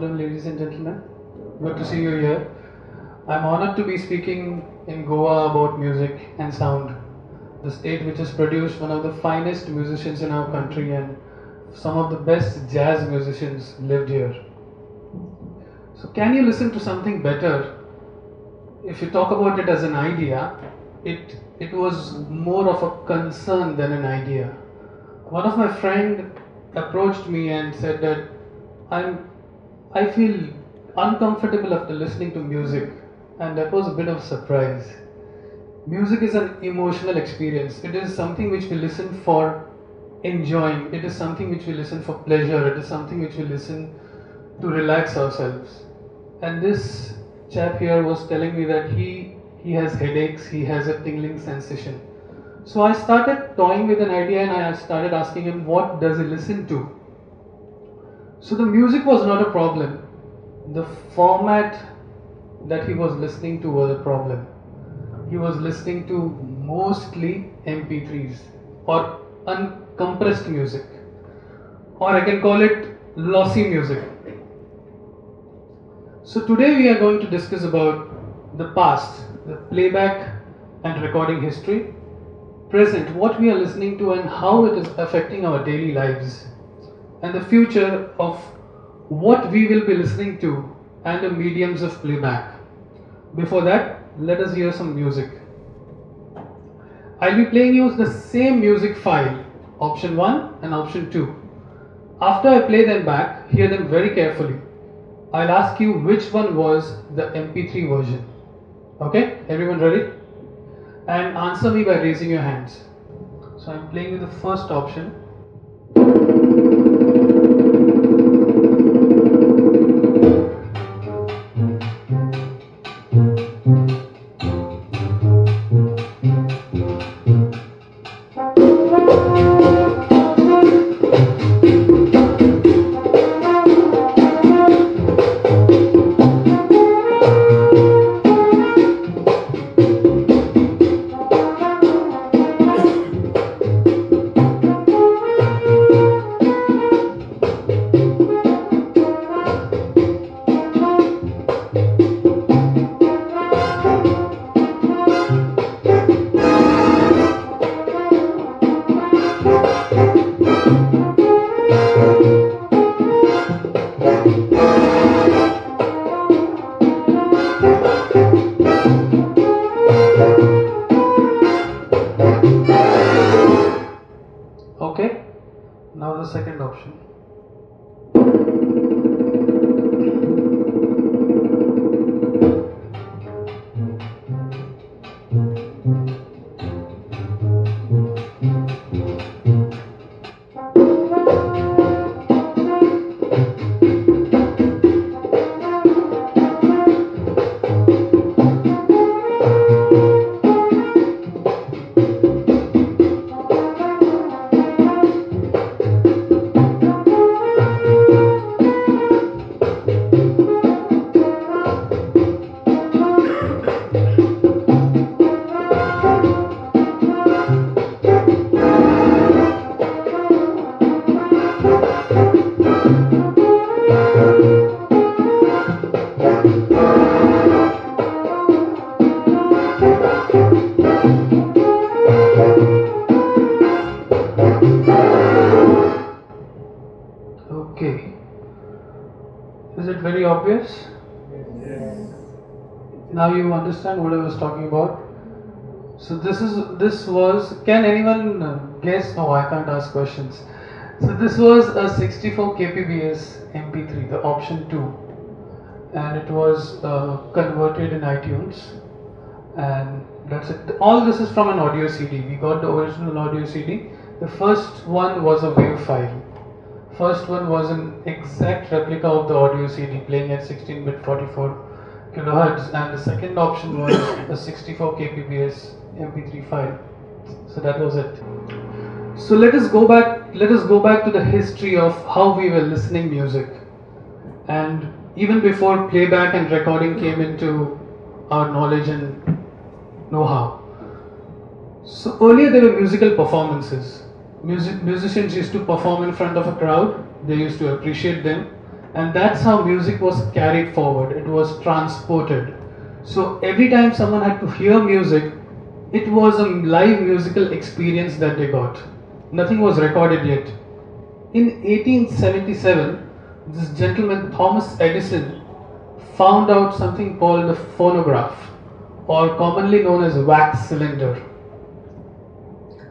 afternoon, ladies and gentlemen. Good to see you here. I'm honored to be speaking in Goa about music and sound, the state which has produced one of the finest musicians in our country, and some of the best jazz musicians lived here. So, can you listen to something better? If you talk about it as an idea, it was more of a concern than an idea. One of my friend approached me and said that I feel uncomfortable after listening to music, and that was a bit of a surprise. Music is an emotional experience. It is something which we listen for enjoying. It is something which we listen for pleasure. It is something which we listen to relax ourselves. And this chap here was telling me that he has headaches, he has a tingling sensation. So I started toying with an idea and I started asking him what does he listen to. So the music was not a problem. The format that he was listening to was a problem. He was listening to mostly MP3s or uncompressed music, or I can call it lossy music. So today we are going to discuss about the past, the playback and recording history, present, what we are listening to and how it is affecting our daily lives, and the future of what we will be listening to and the mediums of playback. Before that, let us hear some music. I'll be playing you the same music file, option 1 and option 2. After I play them back, hear them very carefully. I'll ask you which one was the MP3 version. Okay, everyone ready? And answer me by raising your hands. So I'm playing with the first option. Okay, now the second option. Okay, is it very obvious? Yes. Now you understand what I was talking about. So this was, can anyone guess? No, I can't ask questions. So this was a 64 kbps MP3, the option 2, and it was converted in iTunes, and that's it. All this is from an audio CD. We got the original audio CD. The first one was a WAV file. First one was an exact replica of the audio CD playing at 16-bit 44 kilohertz, and the second option was a 64 kbps MP3 file. So that was it. So let us go back to the history of how we were listening music, and even before playback and recording came into our knowledge and know-how. So earlier there were musical performances. Musicians used to perform in front of a crowd. They used to appreciate them, And that's how music was carried forward, it was transported. So every time someone had to hear music, it was a live musical experience that they got. Nothing was recorded yet. In 1877, this gentleman Thomas Edison found out something called the phonograph, or commonly known as wax cylinder.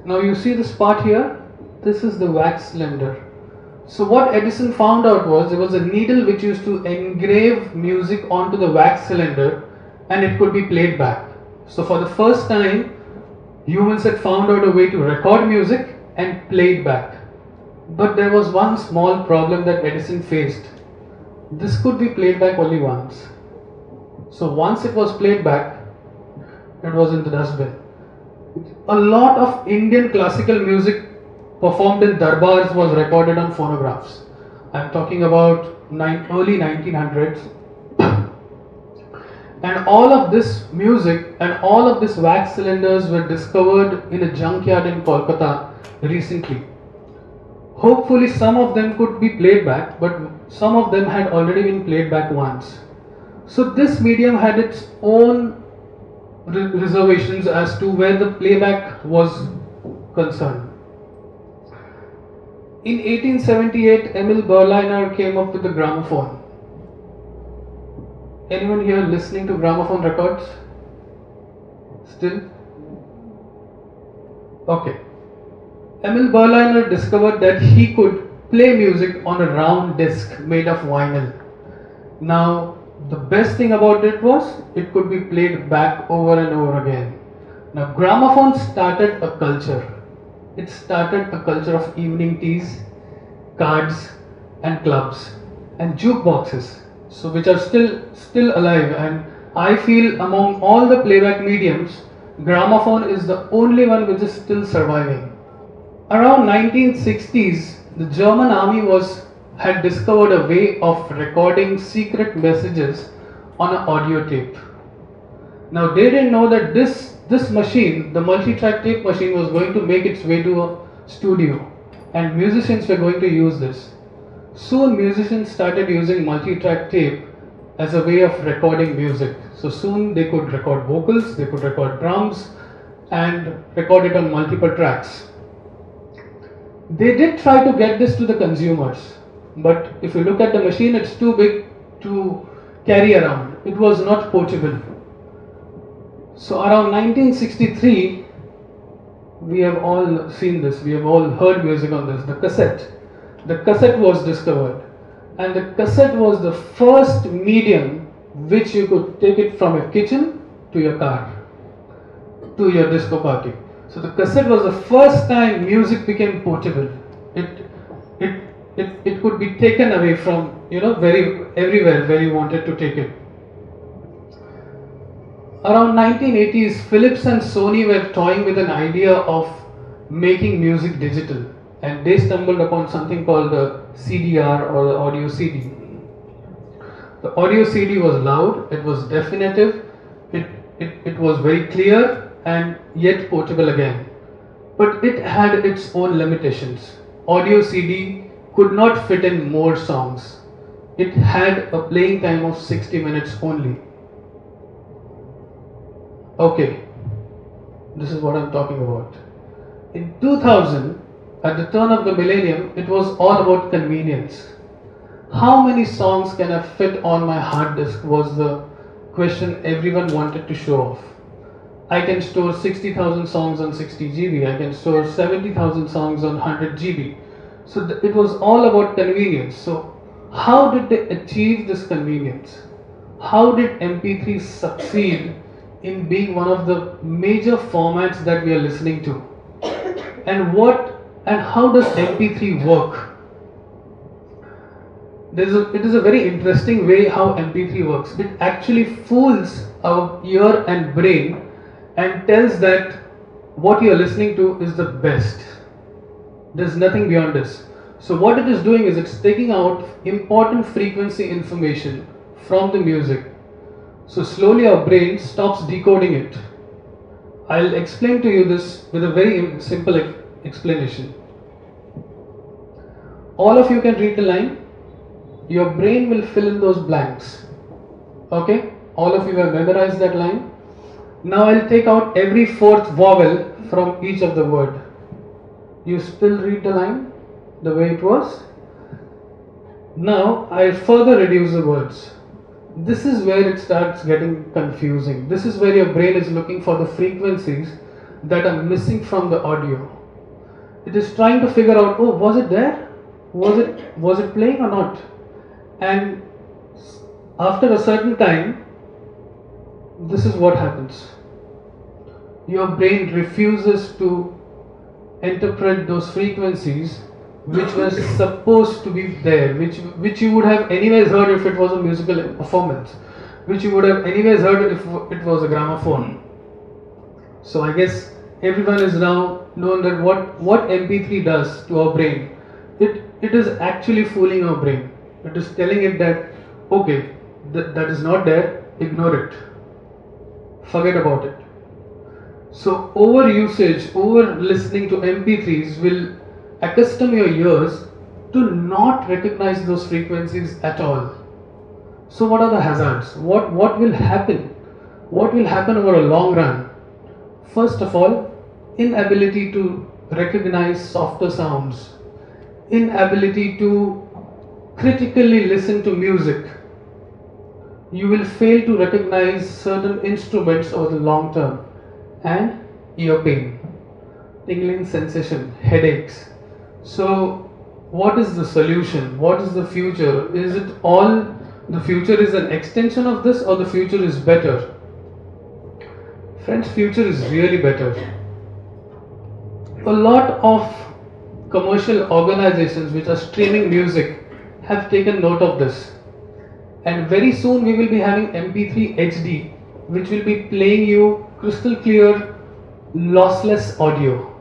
Now you see this part here, this is the wax cylinder. So what Edison found out was there was a needle which used to engrave music onto the wax cylinder and it could be played back. So for the first time, humans had found out a way to record music and play it back. But there was one small problem that Edison faced. This could be played back only once. So once it was played back, it was in the dustbin. A lot of Indian classical music performed in darbars was recorded on phonographs. I'm talking about early 1900s. And all of this music and all of these wax cylinders were discovered in a junkyard in Kolkata recently. Hopefully some of them could be played back, but some of them had already been played back once. So this medium had its own reservations as to where the playback was concerned. In 1878, Emil Berliner came up with the gramophone. Anyone here listening to gramophone records? Still? Okay. Emil Berliner discovered that he could play music on a round disc made of vinyl. Now, the best thing about it was it could be played back over and over again. Now, gramophone started a culture. It started a culture of evening teas, cards, and clubs, and jukeboxes. So which are still alive, and I feel among all the playback mediums, gramophone is the only one which is still surviving. Around 1960s, the German army had discovered a way of recording secret messages on an audio tape. Now they didn't know that this machine, the multi-track tape machine, was going to make its way to a studio, and musicians were going to use this. Soon musicians started using multi-track tape as a way of recording music. So soon they could record vocals, they could record drums, and record it on multiple tracks. They did try to get this to the consumers, but if you look at the machine, it's too big to carry around. It was not portable. So around 1963, we have all seen this, we have all heard music on this, the cassette. The cassette was discovered, and the cassette was the first medium which you could take it from your kitchen to your car, to your disco party. So the cassette was the first time music became portable. It could be taken away from, everywhere where you wanted to take it. Around 1980s, Philips and Sony were toying with an idea of making music digital, and they stumbled upon something called the CDR, or the audio CD. The audio CD was loud, it was definitive, it was very clear and yet portable again. But it had its own limitations. Audio CD could not fit in more songs. It had a playing time of 60 minutes only. Okay, this is what I'm talking about. In 2000, at the turn of the millennium, it was all about convenience. How many songs can I fit on my hard disk was the question everyone wanted to show off. I can store 60,000 songs on 60 GB, I can store 70,000 songs on 100 GB. So it was all about convenience. So how did they achieve this convenience? How did MP3 succeed in being one of the major formats that we are listening to? And how does MP3 work? It is a very interesting way how MP3 works. It actually fools our ear and brain and tells that what you are listening to is the best. There's nothing beyond this. So what it is doing is it's taking out important frequency information from the music. So slowly our brain stops decoding it. I'll explain to you this with a very simple explanation. All of you can read the line. Your brain will fill in those blanks. Okay? All of you have memorized that line. Now I'll take out every fourth vowel from each of the word. You still read the line the way it was? Now I'll further reduce the words. This is where it starts getting confusing. This is where your brain is looking for the frequencies that are missing from the audio. It is trying to figure out, oh, was it there? Was it playing or not? And after a certain time, this is what happens. Your brain refuses to interpret those frequencies which were supposed to be there, which you would have anyways heard if it was a musical performance, which you would have anyways heard if it was a gramophone. So I guess everyone is now known that what MP3 does to our brain. It is actually fooling our brain. It is telling it that, okay, that is not there, ignore it. Forget about it. So over usage, over listening to MP3s will accustom your ears to not recognize those frequencies at all. So what are the hazards? What will happen? What will happen over a long run? First of all, inability to recognize softer sounds, inability to critically listen to music. You will fail to recognize certain instruments over the long term, and ear pain, tingling sensation, headaches. So what is the solution? What is the future? Is it all the future is an extension of this, or the future is better? Friends, future is really better. A lot of commercial organizations which are streaming music have taken note of this, and very soon we will be having MP3 HD, which will be playing you crystal clear lossless audio.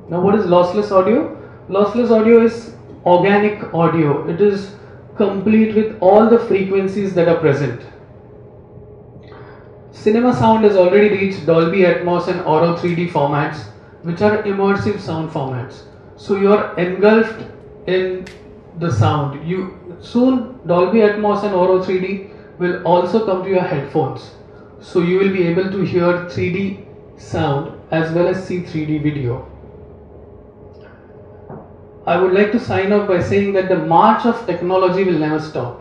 Now what is lossless audio? Lossless audio is organic audio. It is complete with all the frequencies that are present. Cinema sound has already reached Dolby Atmos and Auro 3D formats, which are immersive sound formats. So you are engulfed in the sound. Soon Dolby Atmos and Auro 3D will also come to your headphones. So you will be able to hear 3D sound as well as see 3D video. I would like to sign off by saying that the march of technology will never stop.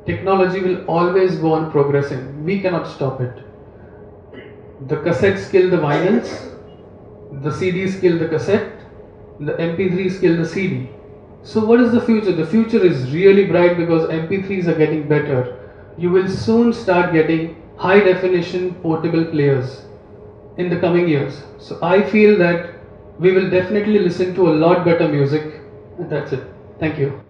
Technology will always go on progressing. We cannot stop it. The cassettes kill the vinyls, the CDs kill the cassette, the MP3s kill the CD. So what is the future? The future is really bright because MP3s are getting better. You will soon start getting high definition portable players in the coming years. So I feel that we will definitely listen to a lot better music, and that's it. Thank you.